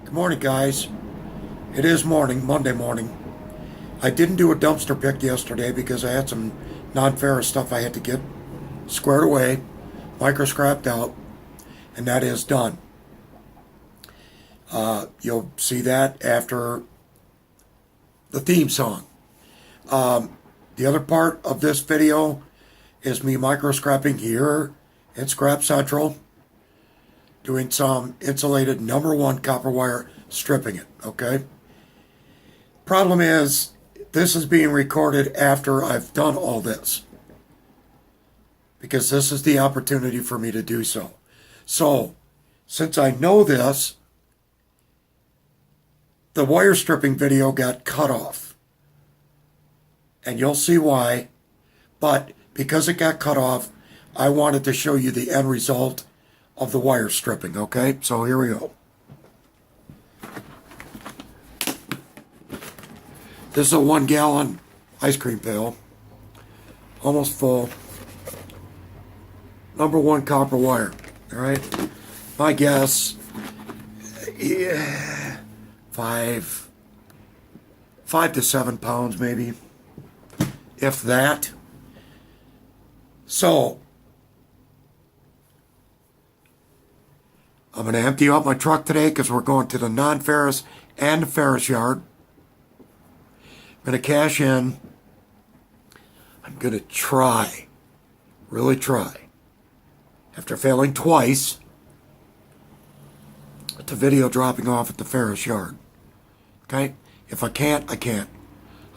Good morning, guys. It is morning, Monday morning. I didn't do a dumpster pick yesterday because I had some non-ferrous stuff I had to get squared away, micro-scrapped out, and that is done. You'll see that after the theme song. The other part of this video is me micro-scrapping here in Scrap Central, doing some insulated #1 copper wire, stripping it, okay? Problem is, this is being recorded after I've done all this, because this is the opportunity for me to do so. So, since I know this, the wire stripping video got cut off. And you'll see why, but because it got cut off, I wanted to show you the end result of the wire stripping, okay? So here we go. This is a 1-gallon ice cream pail, almost full. #1 copper wire, all right? My guess, yeah, 5 to 7 pounds maybe, if that. So, I'm going to empty out my truck today because we're going to the non-ferrous and the ferrous yard. I'm going to cash in. I'm going to try, really try, after failing twice, to video dropping off at the ferrous yard. Okay? If I can't, I can't.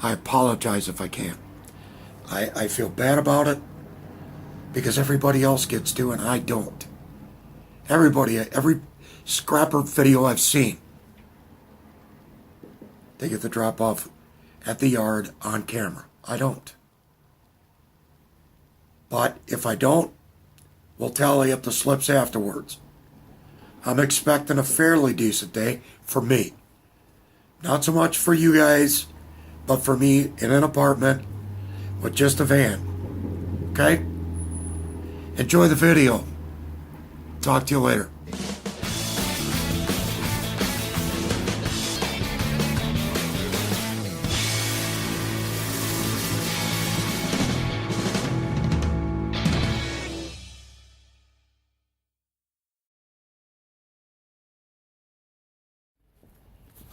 I apologize if I can't. I feel bad about it because everybody else gets to and I don't. Every scrapper video I've seen, they get the drop off at the yard on camera. I don't. But if I don't, we'll tally up the slips afterwards. I'm expecting a fairly decent day for me. Not so much for you guys, but for me in an apartment with just a van. Okay? Enjoy the video. Talk to you later.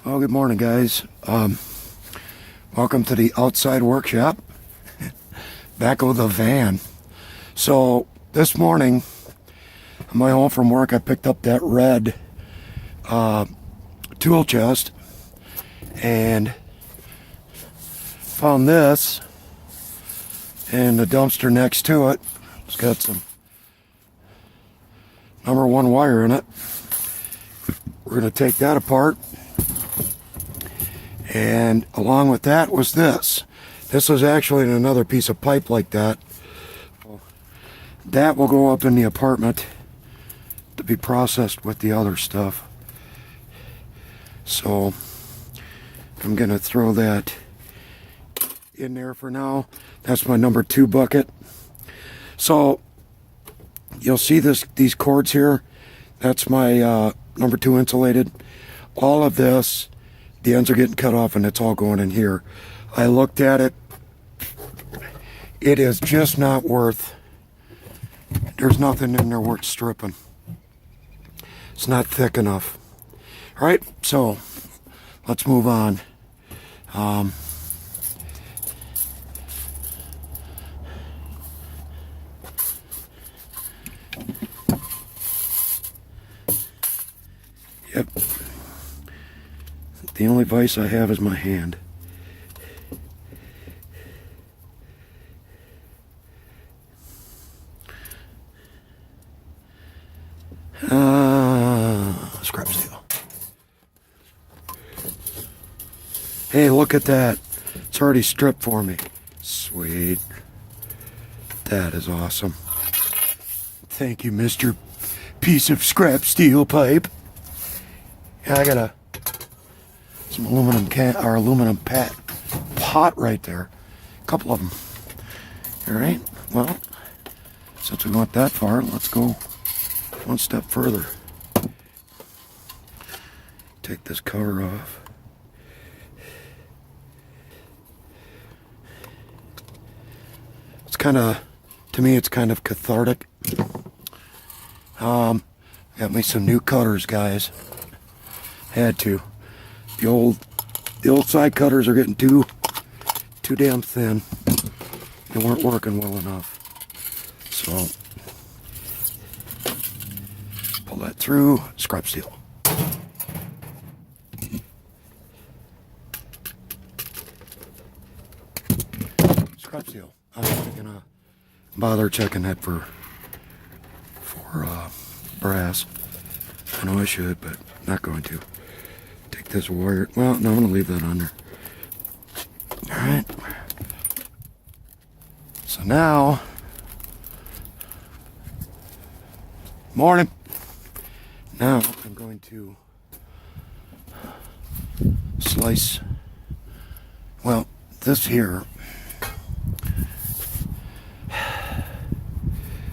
Well, good morning, guys. Welcome to the outside workshop. Back with the van. So, this morning, on my home from work, I picked up that red tool chest and found this in the dumpster next to it. It's got some #1 wire in it. We're going to take that apart. And along with that was this. This was actually in another piece of pipe like that. That will go up in the apartment to be processed with the other stuff. So I'm going to throw that in there for now. That's my #2 bucket. So you'll see these cords here. That's my #2 insulated. All of this, the ends are getting cut off and it's all going in here. I looked at it. It is just not worth, there's nothing in there worth stripping. It's not thick enough. All right, so let's move on. Yep. The only vice I have is my hand. Scrap steel. Hey, look at that. It's already stripped for me. Sweet. That is awesome. Thank you, Mr. Piece of scrap steel pipe. Yeah, I got some aluminum pot right there. A couple of them. All right. Well, since we went that far, let's go one step further. take this cover off. It's kind of, to me, it's kind of cathartic. Got me some new cutters, guys. Had to. The old side cutters are getting too damn thin. They weren't working well enough. So pull that through, scrap steel. Scrap steel. I'm not gonna bother checking that for brass. I know I should, but not going to. Take this wire. Well, no, I'm gonna leave that on there. All right. So now, morning. Now I'm going to slice. Well, this here.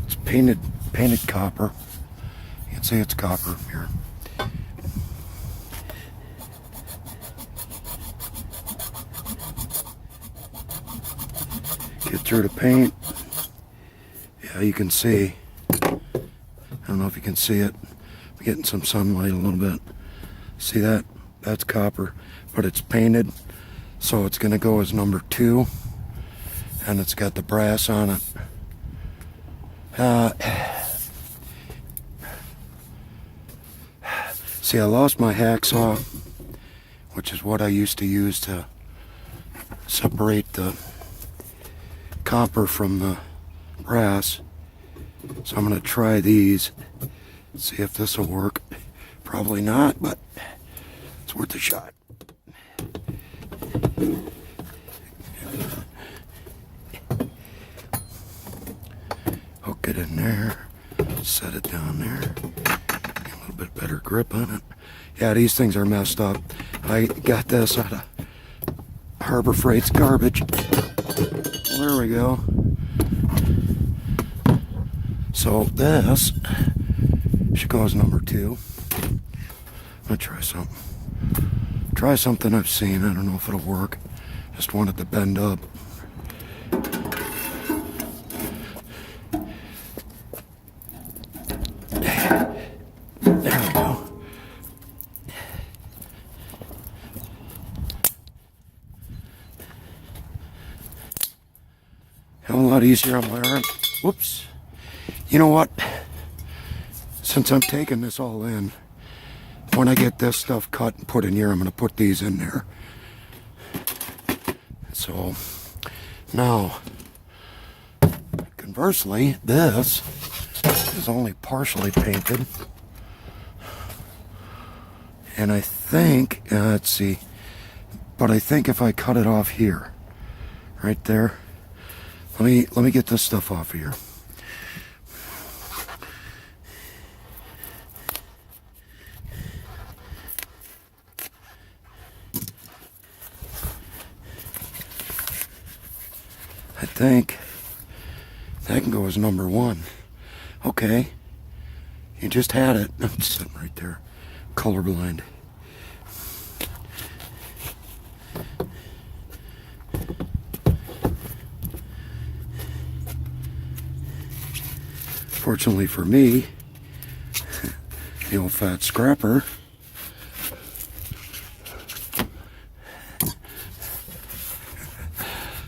It's painted copper. You can see it's copper here. Get through the paint. Yeah, you can see. I don't know if you can see it. I'm getting some sunlight a little bit. See that? That's copper, but it's painted, so it's going to go as number 2, and it's got the brass on it. See, I lost my hacksaw, which is what I used to use to separate the copper from the brass. So I'm going to try these, see if this will work. Probably not, but it's worth a shot. Hook it in there, set it down there, get a little bit better grip on it. Yeah, these things are messed up. I got this out of Harbor Freight's garbage. There we go. So this should go as number 2. I'm gonna try something. Try something I've seen. I don't know if it'll work. Just wanted to bend up. There we go. Hell, a lot easier on my arm. Whoops. You know what? Since I'm taking this all in, when I get this stuff cut and put in here, I'm going to put these in there. So, now, conversely, this is only partially painted. And I think, let's see, but I think if I cut it off here, right there, let me get this stuff off of here. I think that can go as number 1. Okay. You just had it. It's sitting right there. Colorblind. Fortunately for me, the old fat scrapper,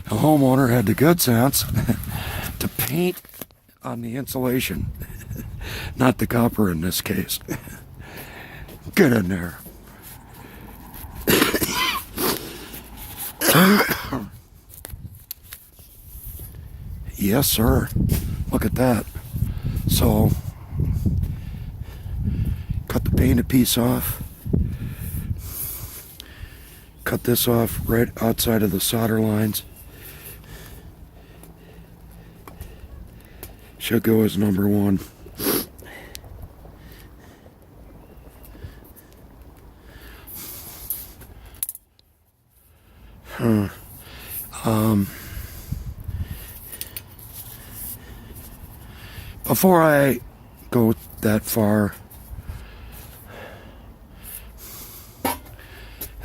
the homeowner had the good sense to paint on the insulation, not the copper in this case. Get in there. Yes, sir. Look at that. So, cut the painted piece off. Cut this off right outside of the solder lines. Should go as number 1. Before I go that far,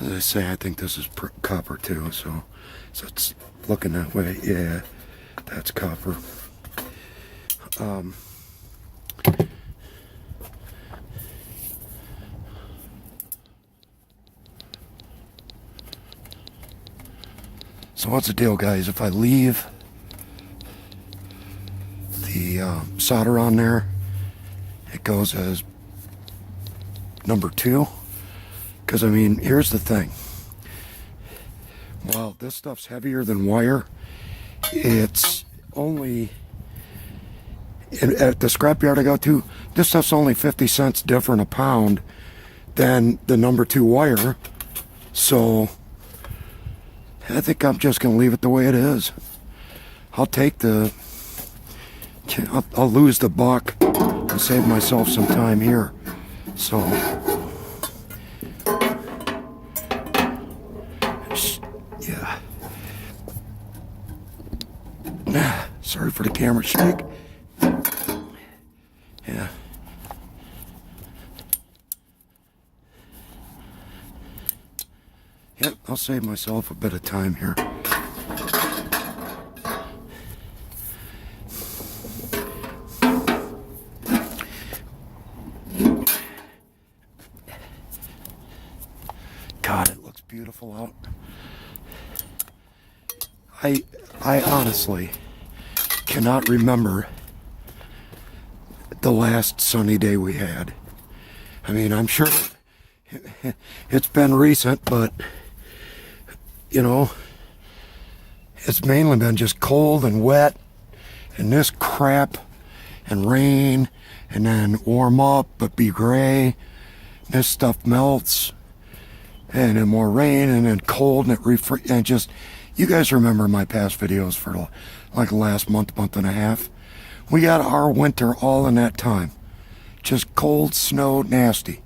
As I say, I think this is copper too, so it's looking that way. Yeah, that's copper. So what's the deal, guys? If I leave the solder on there, it goes as number 2. Because, I mean, here's the thing. While this stuff's heavier than wire, it's only, at the scrapyard I go to, this stuff's only 50 cents different a pound than the number 2 wire. So I think I'm just going to leave it the way it is. I'll take I'll lose the buck and save myself some time here. So, yeah. Sorry for the camera shake. Yeah. Yep, I'll save myself a bit of time here. God, it looks beautiful out. I honestly cannot remember the last sunny day we had. I mean, I'm sure it's been recent, but you know, it's mainly been just cold and wet and this crap and rain and then warm up but be gray. This stuff melts and then more rain and then cold and and just, you guys remember my past videos for like the last month and a half. We got our winter all in that time. Just cold, snow, nasty.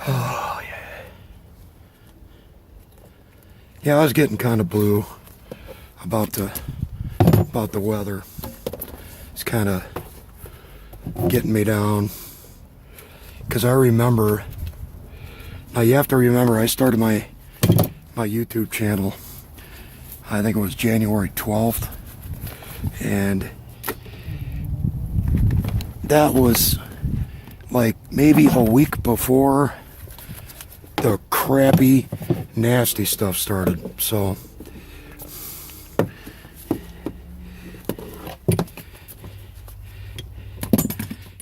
Oh, yeah. Yeah, I was getting kind of blue about the weather. It's kind of getting me down. Because I remember, now you have to remember, I started my YouTube channel, I think it was January 12th. And that was like maybe a week before the crappy, nasty stuff started. So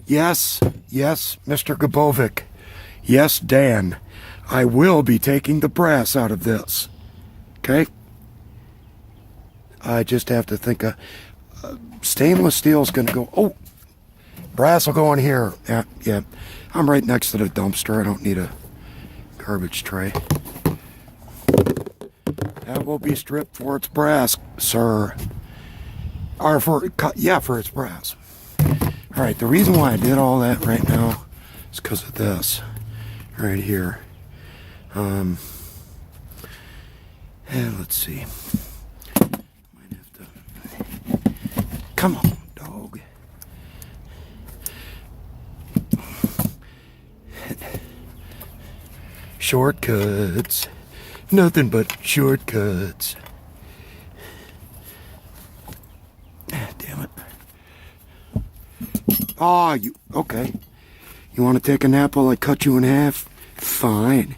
yes, Mr. Gabovic. Yes, Dan. I will be taking the brass out of this. Okay? I just have to think stainless steel is going to go. Oh, brass will go in here. Yeah. I'm right next to the dumpster. I don't need a garbage tray. That will be stripped for its brass, sir. Or for its brass. All right, the reason why I did all that right now is because of this right here. And let's see. Might have to. Come on, dog. Shortcuts. Nothing but shortcuts. Damn it. Oh, okay. You want to take a nap while I cut you in half? Fine.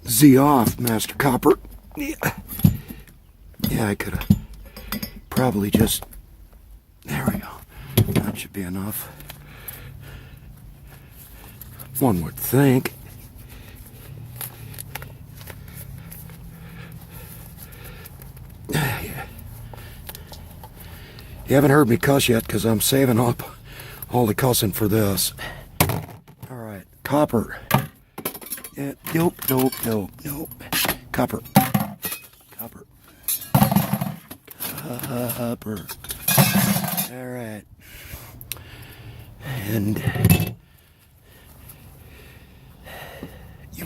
Z off, Master Copper. Yeah, I could have probably just... There we go. That should be enough. One would think. Yeah. You haven't heard me cuss yet because I'm saving up all the cussing for this. All right, copper. Yeah, nope. Copper. All right. And you.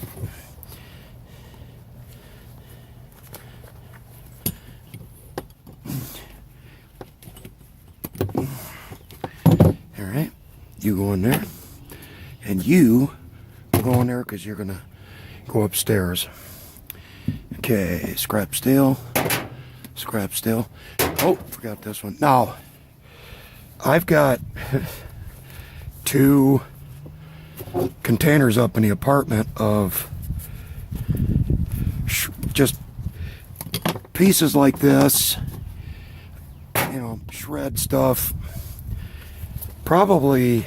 All right, you go in there. And you will go in there because you're going to go upstairs. Okay, scrap steel. Scrap steel. Oh, forgot this one. Now, I've got 2 containers up in the apartment of just pieces like this, you know, shred stuff. Probably,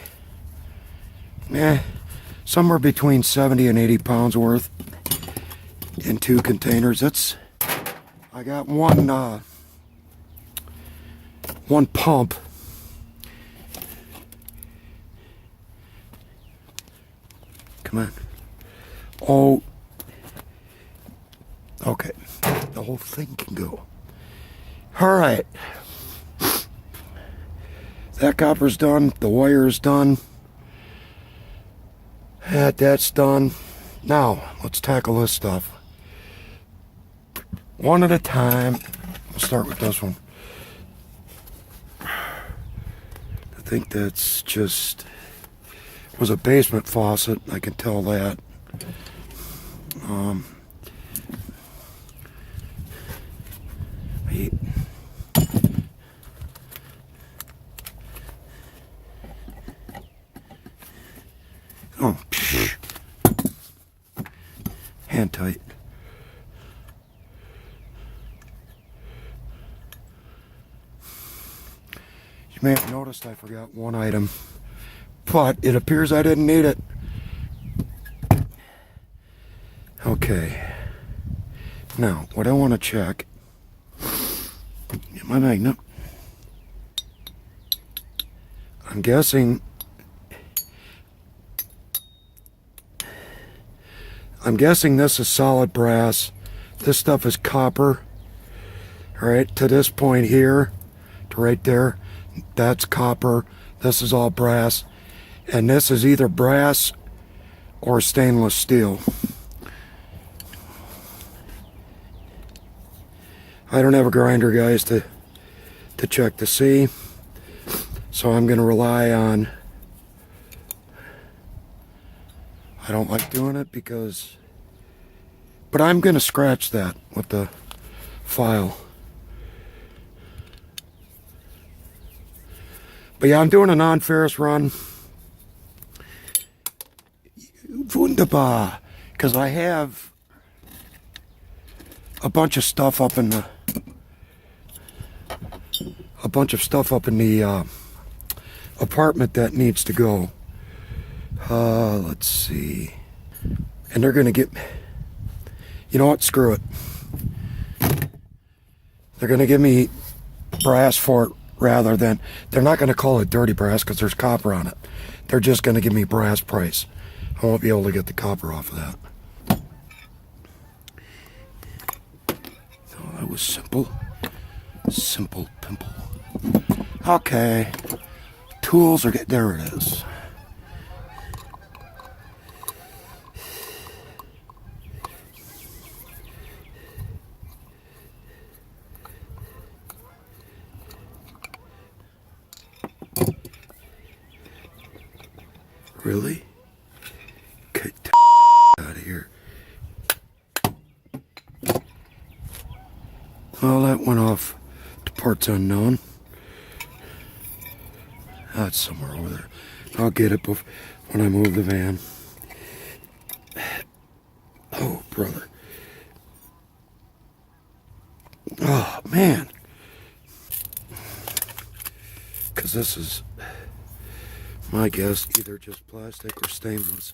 somewhere between 70 and 80 pounds worth in 2 containers. I got one pump. Come on. Oh, okay. The whole thing can go. All right. That copper's done. The wire's done. That's done. Now, let's tackle this stuff. One at a time. We'll start with this one. I think that's just... was a basement faucet. I can tell that. Oh, hand tight. You may have noticed I forgot one item, but it appears I didn't need it. Okay. Now, what I want to check, get my magnet. I'm guessing this is solid brass. This stuff is copper. All right, to this point here, to right there, that's copper. This is all brass. And this is either brass or stainless steel. I don't have a grinder, guys, to check to see. So I'm going to rely on... I don't like doing it because... But I'm going to scratch that with the file. But yeah, I'm doing a non-ferrous run. Wunderbar. Because I have a bunch of stuff up in the... apartment that needs to go. Let's see. And they're going to get... You know what? Screw it. They're going to give me brass for it rather than... They're not going to call it dirty brass because there's copper on it. They're just going to give me brass price. I won't be able to get the copper off of that. Oh, that was simple. Simple pimple. Okay. Tools are getting... There it is. Really? Get the out of here. Well, that went off to parts unknown. That's somewhere over there. I'll get it when I move the van. Oh, brother. Oh, man. Because this is... my guess, either just plastic or stainless.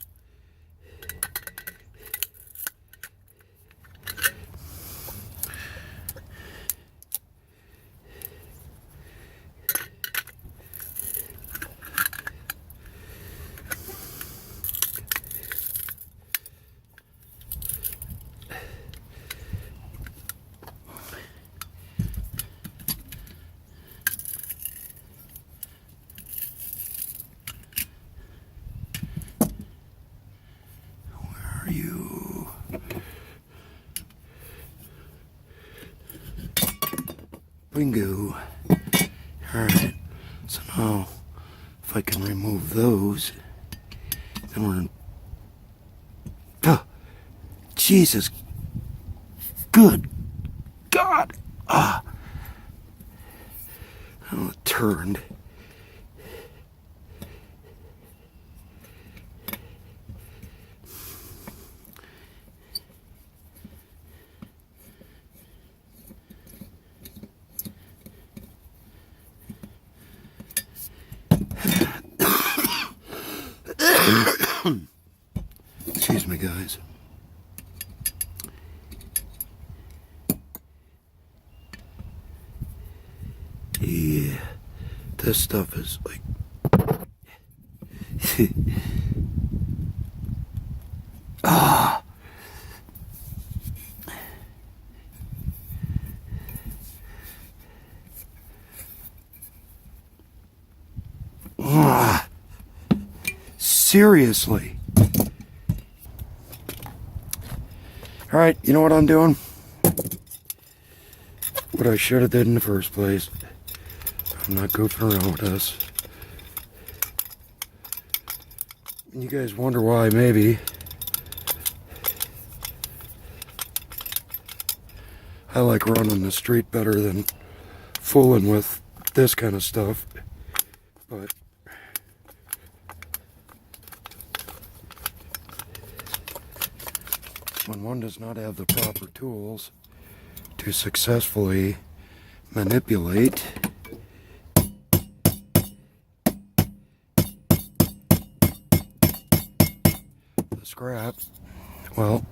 You bingo. Alright, so now if I can remove those, Then we're in... Oh, Jesus. Good God. Ah. Oh, it turned. Excuse me, guys. Yeah, this stuff is like... Ah. Ah. Seriously. All right, you know what I'm doing? What I should have did in the first place. I'm not goofing around with this. You guys wonder why, maybe. I like running the street better than fooling with this kind of stuff. But when one does not have the proper tools to successfully manipulate the scrap, well,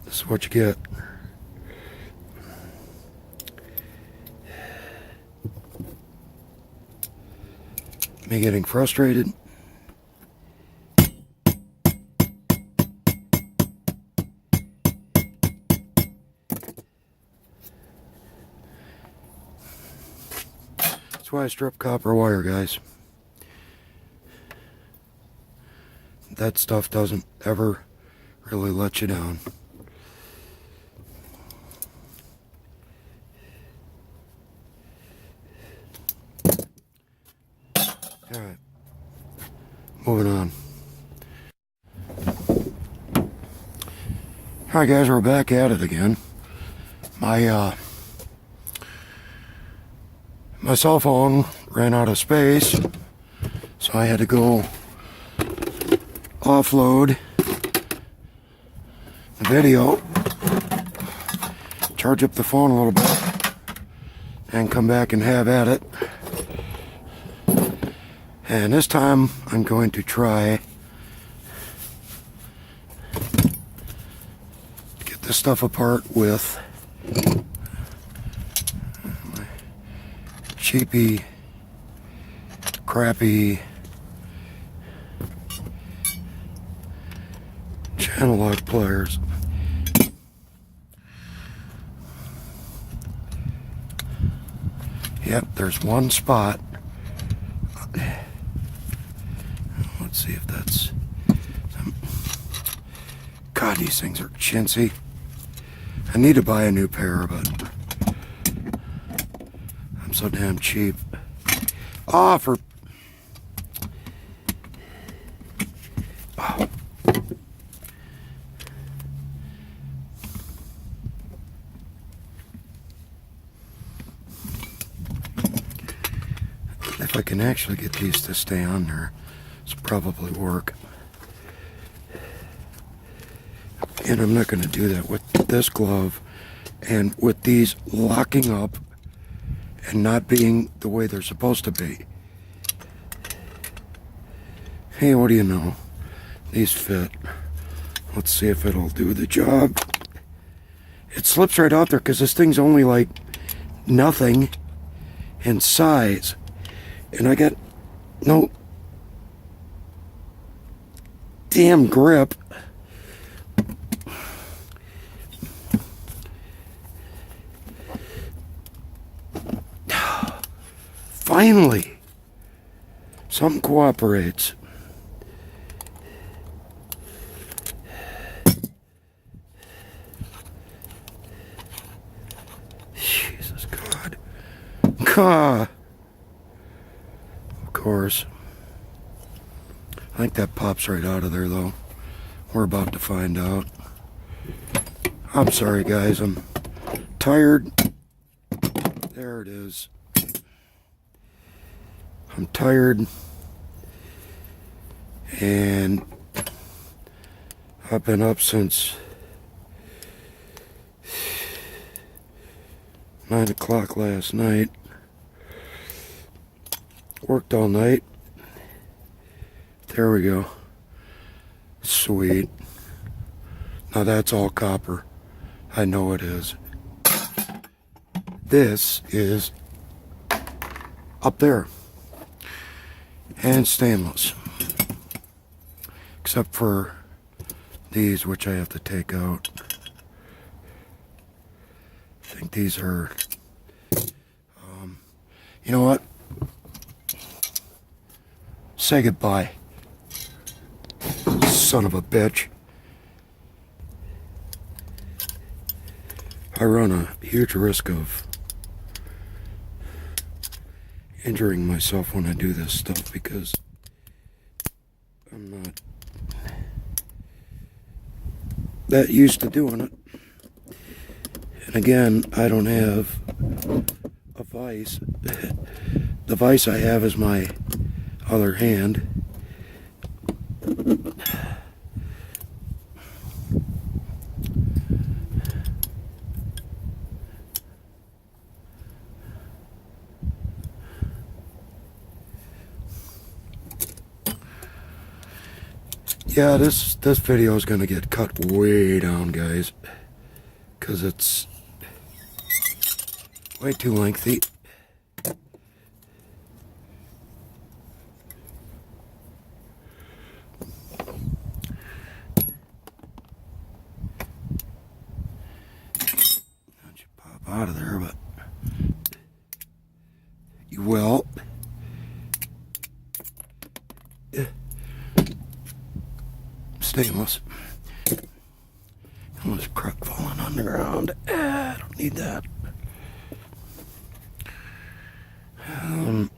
this is what you get. Me getting frustrated. That's why I strip copper wire, guys. That stuff doesn't ever really let you down. Alright, moving on. Alright guys, we're back at it again. My cell phone ran out of space, so I had to go offload the video, charge up the phone a little bit, and come back and have at it. And this time I'm going to try to get this stuff apart with my cheapy, crappy channel lock pliers. Yep, there's one spot. Let's see if that's... God, these things are chintzy. I need to buy a new pair, but I'm so damn cheap. Ah, for... Oh. If I can actually get these to stay on there, it's probably work. And I'm not going to do that with this glove and with these locking up and not being the way they're supposed to be. Hey, what do you know? These fit. Let's see if it'll do the job. It slips right out there because this thing's only like nothing in size. And I got no damn grip. Finally, something cooperates. Jesus God. God. Of course. I think that pops right out of there though. We're about to find out. I'm sorry guys, I'm tired. There it is. I'm tired. And I've been up since 9 o'clock last night. Worked all night. There we go. Sweet. Now that's all copper. I know it is. This is up there. And stainless. Except for these, which I have to take out. I think these are... you know what? Say goodbye. Son of a bitch. I run a huge risk of injuring myself when I do this stuff because I'm not that used to doing it. And again, I don't have a vise. The vise I have is my other hand. Yeah, this video is going to get cut way down, guys, because it's way too lengthy. Don't you pop out of there, but you will. Stainless. Almost crap falling on the ground. I don't need that. No.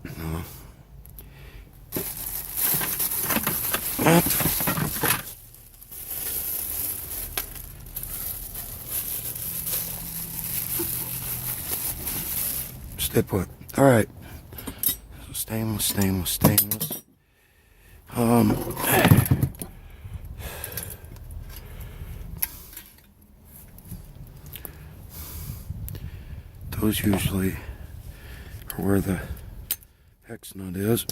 Stay put. All right. So stainless. Those usually are where the hex nut is.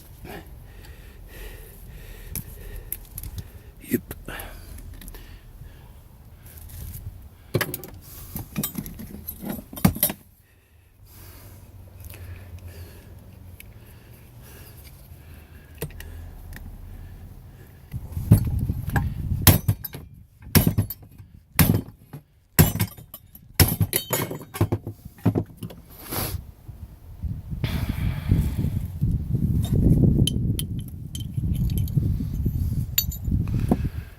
Yep.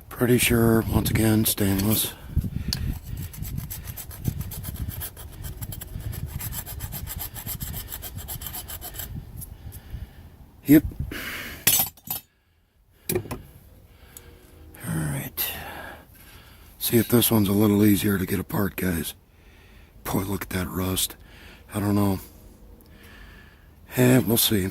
Pretty sure, once again, stainless. Yep. Alright. See if this one's a little easier to get apart, guys. Boy, look at that rust. I don't know. We'll see.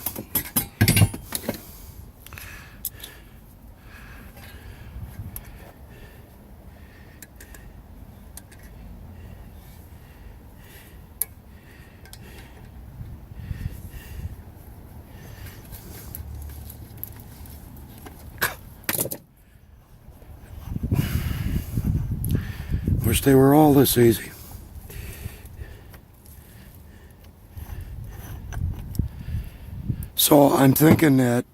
Wish they were all this easy. So I'm thinking that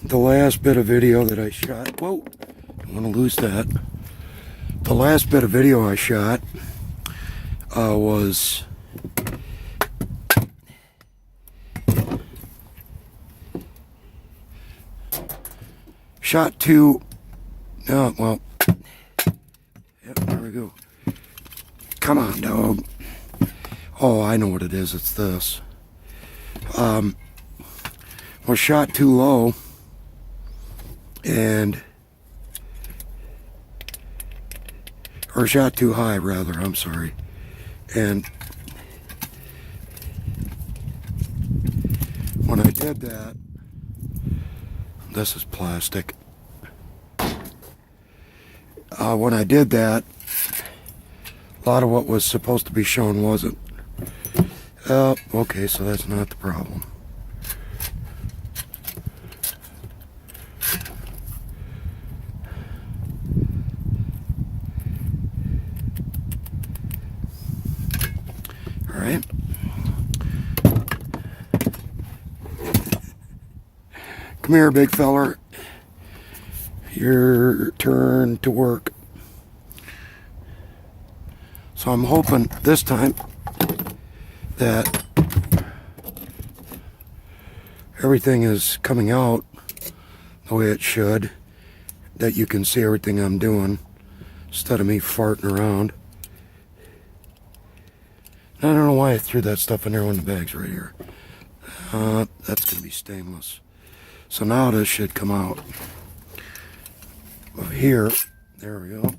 the last bit of video that I shot, whoa, don't want to lose that. The last bit of video I shot was shot to, well, yep, there we go. Come on, dog. Oh, I know what it is. It's this. was shot too low, or shot too high rather, I'm sorry. And when I did that, this is plastic. When I did that, a lot of what was supposed to be shown wasn't. Okay, so that's not the problem. All right. Come here, big feller. Your turn to work. So I'm hoping this time that everything is coming out the way it should, that you can see everything I'm doing instead of me farting around. I don't know why I threw that stuff in there when the bag's right here. That's going to be stainless. So now this should come out. Well, here, there we go.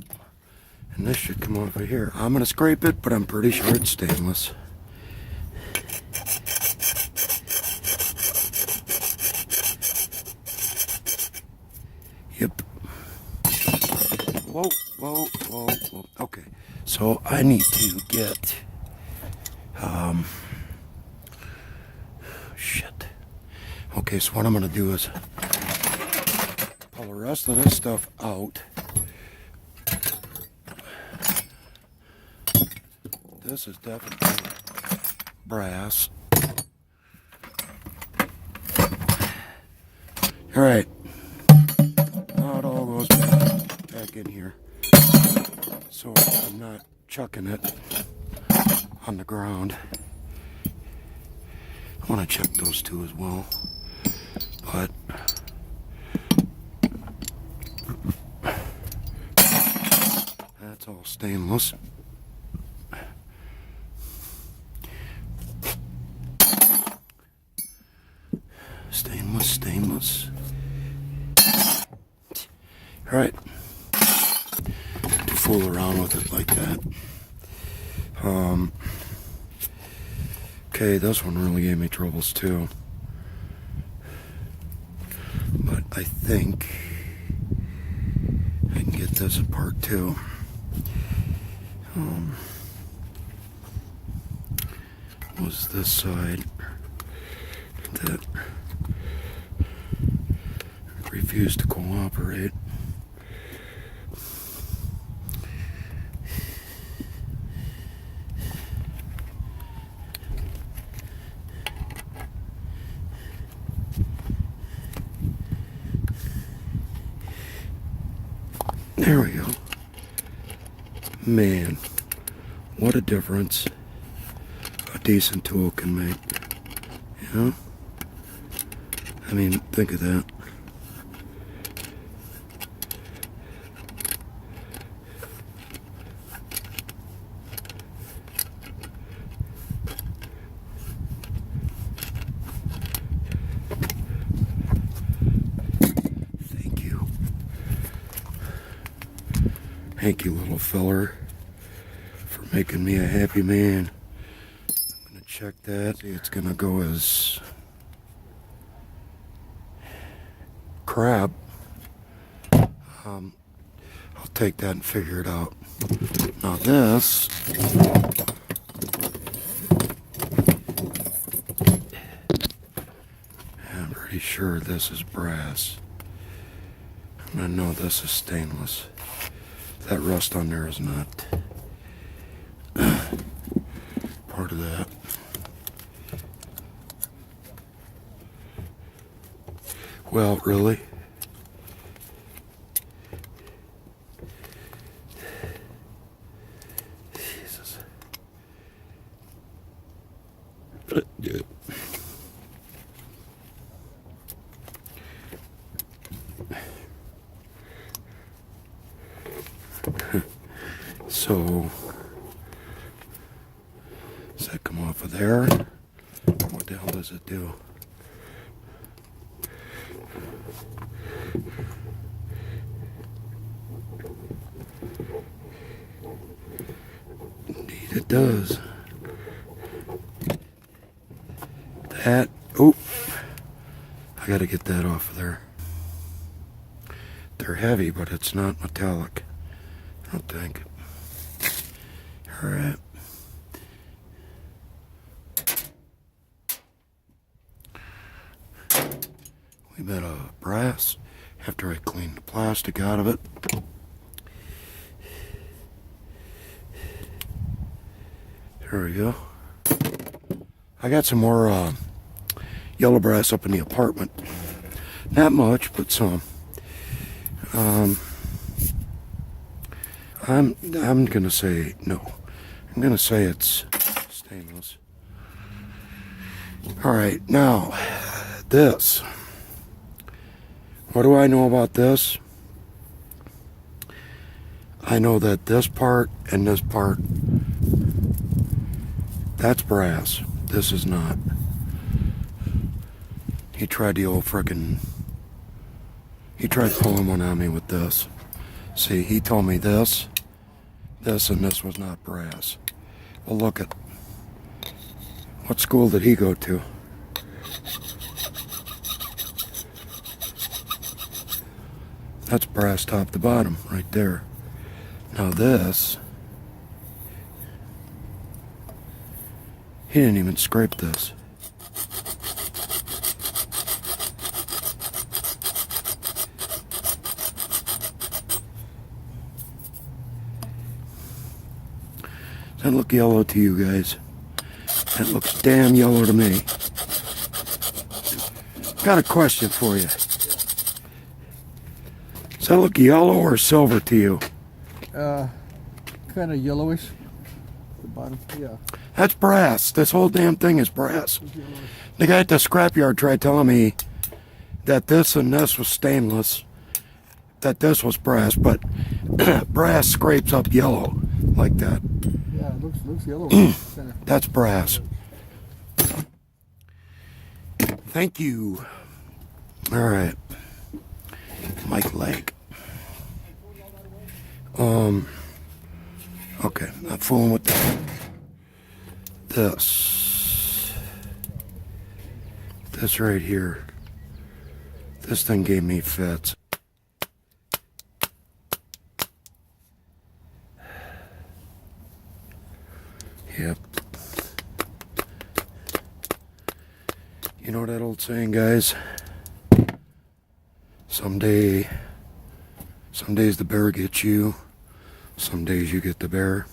And this should come off of here. I'm going to scrape it, but I'm pretty sure it's stainless. Yep. Whoa, whoa, whoa, whoa. Okay. So I need to get, shit. Okay, so what I'm going to do is pull the rest of this stuff out. This is definitely brass. All right. Now it all goes back in here. So I'm not chucking it on the ground. I want to check those two as well. But that's all stainless. Stainless. All right. To fool around with it like that. Okay, this one really gave me troubles too. But I think I can get this apart too. Was this side that refused to cooperate. There we go. Man, what a difference a decent tool can make. You know? I mean, think of that. Thank you, little feller, for making me a happy man. I'm gonna check that. See, it's gonna go as crap. I'll take that and figure it out. Now this, I'm pretty sure this is brass. And I know this is stainless. That rust on there is not part of that. Well, really? Jesus. Yeah. So, does that come off of there? What the hell does it do? It does. That, oh, I gotta get that off of there. They're heavy, but it's not metallic, I don't think. Alright. We bit of brass after I cleaned the plastic out of it. There we go. I got some more yellow brass up in the apartment. Not much, but some. I'm gonna say no. I'm gonna say it's stainless. All right, now this. What do I know about this? I know that this part and this part, that's brass. This is not. He tried the old frickin', he tried pulling one on me with this. See, he told me this, and this was not brass. Well, look at, what school did he go to? That's brass top to bottom, right there. Now this, he didn't even scrape this. Does that look yellow to you guys? That looks damn yellow to me. Got a question for you. Does that look yellow or silver to you? Kind of yellowish. The bottom, yeah. That's brass. This whole damn thing is brass. The guy at the scrapyard tried telling me that this and this was stainless, that this was brass, but brass scrapes up yellow like that. Yeah, it looks yellow. That's brass. Thank you. All right. Mike Lake. Okay, not fooling with that. This right here. This thing gave me fits. Yep. You know that old saying, guys? Some days the bear gets you. Some days you get the bear.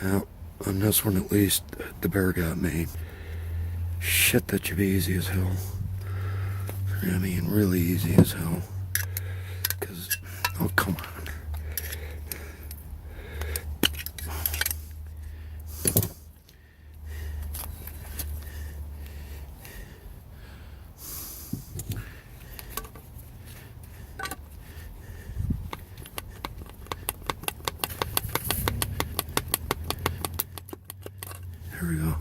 Yeah, on this one at least, the bear got me. Shit, that should be easy as hell. I mean, really easy as hell. Cause, oh, come on. There we go.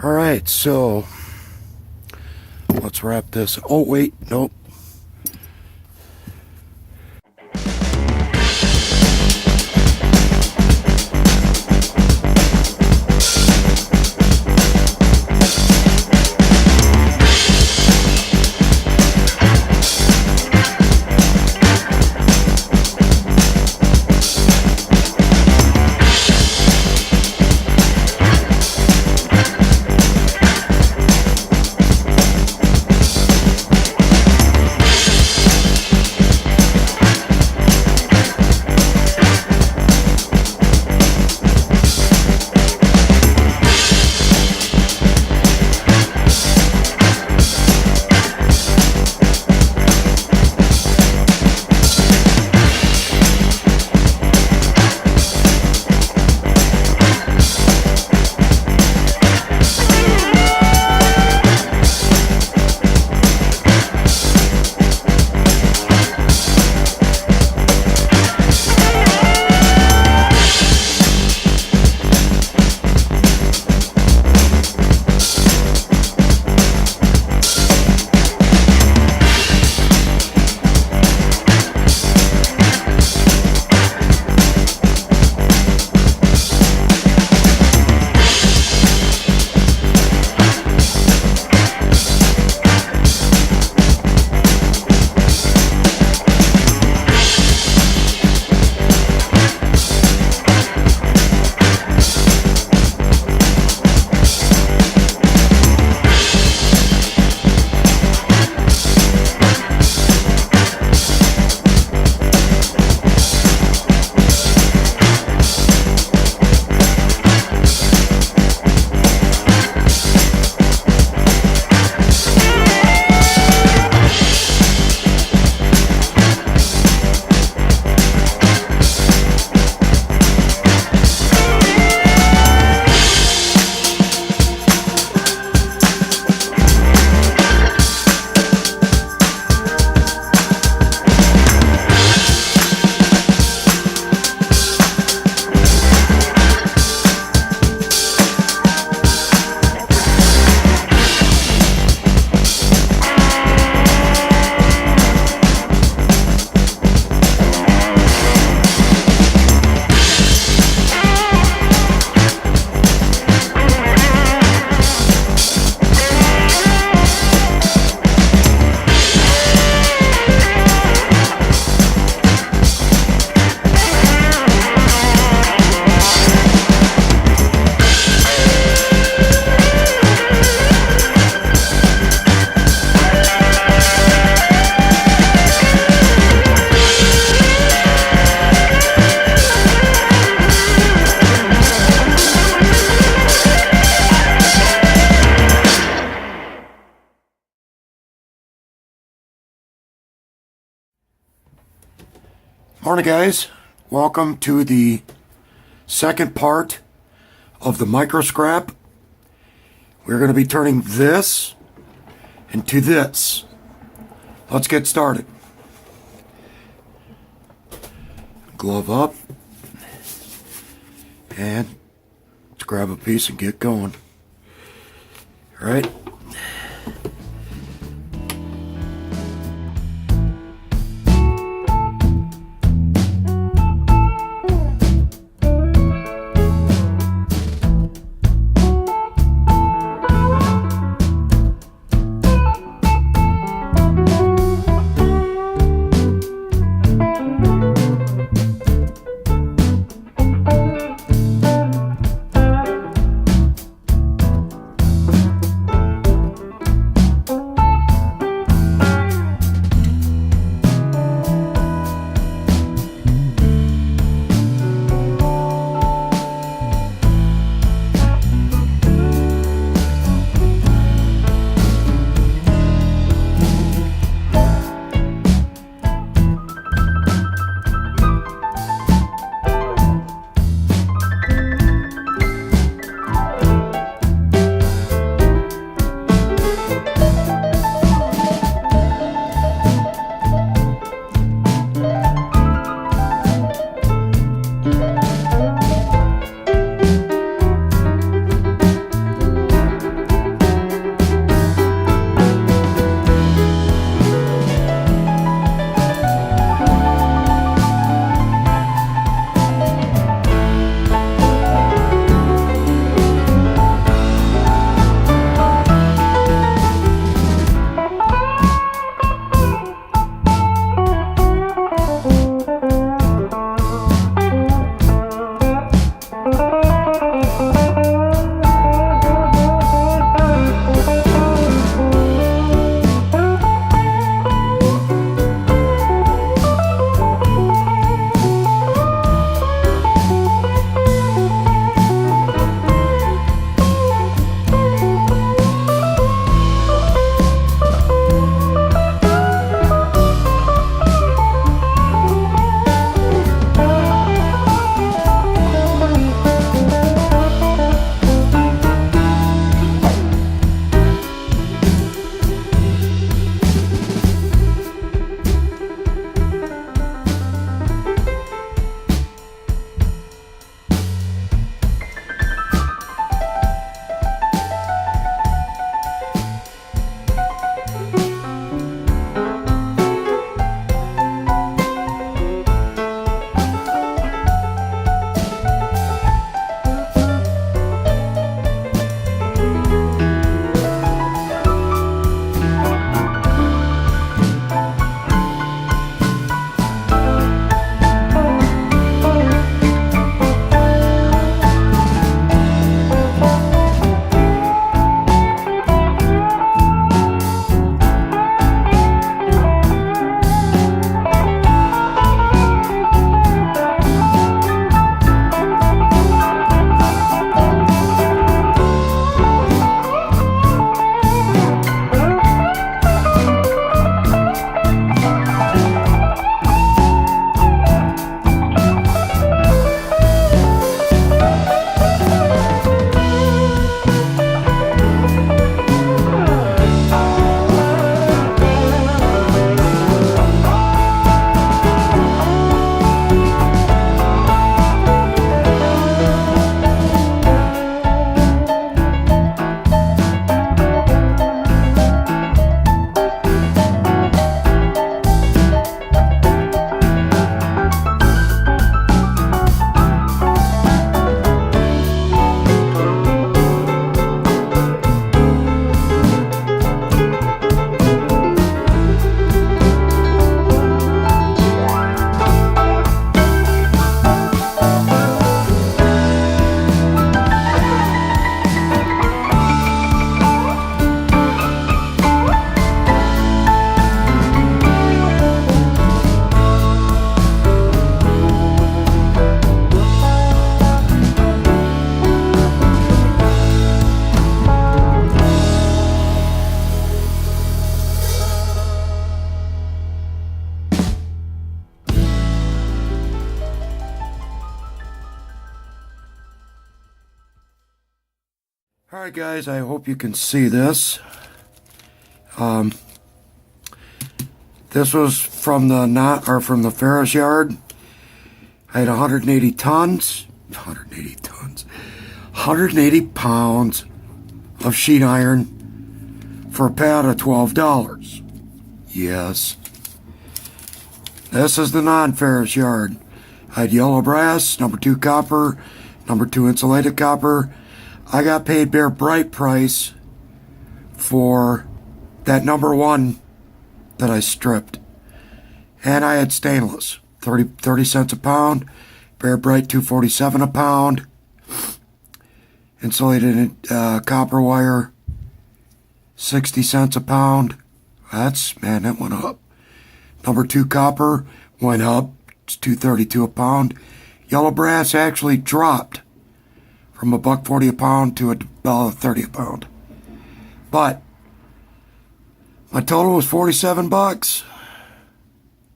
All right, so let's wrap this. Oh, wait, nope. Morning, guys. Welcome to the second part of the micro scrap. We're going to be turning this into this. Let's get started. Glove up. And let's grab a piece and get going. All right. Alright guys, I hope you can see this. This was from the Ferrous yard. I had 180 tons, 180 pounds of sheet iron for a pad of $12. Yes. This is the non-Ferrous yard. I had yellow brass, number 2 copper, number 2 insulated copper. I got paid bare bright price for that number 1 that I stripped. And I had stainless, 30 cents a pound, bare bright $2.47 a pound, insulated copper wire, 60 cents a pound. That went up. Number 2 copper went up, it's $2.32 a pound. Yellow brass actually dropped from $1.40 a pound to $1.30 a pound. But my total was $47.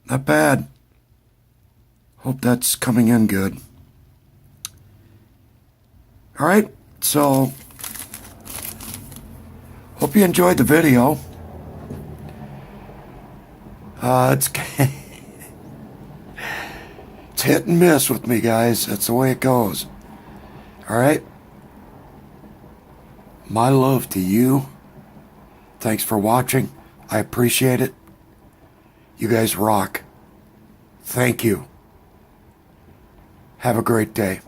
Not bad. Hope that's coming in good. Alright, so hope you enjoyed the video. It's it's hit and miss with me, guys. That's the way it goes. Alright? My love to you. Thanks for watching. I appreciate it. You guys rock. Thank you. Have a great day.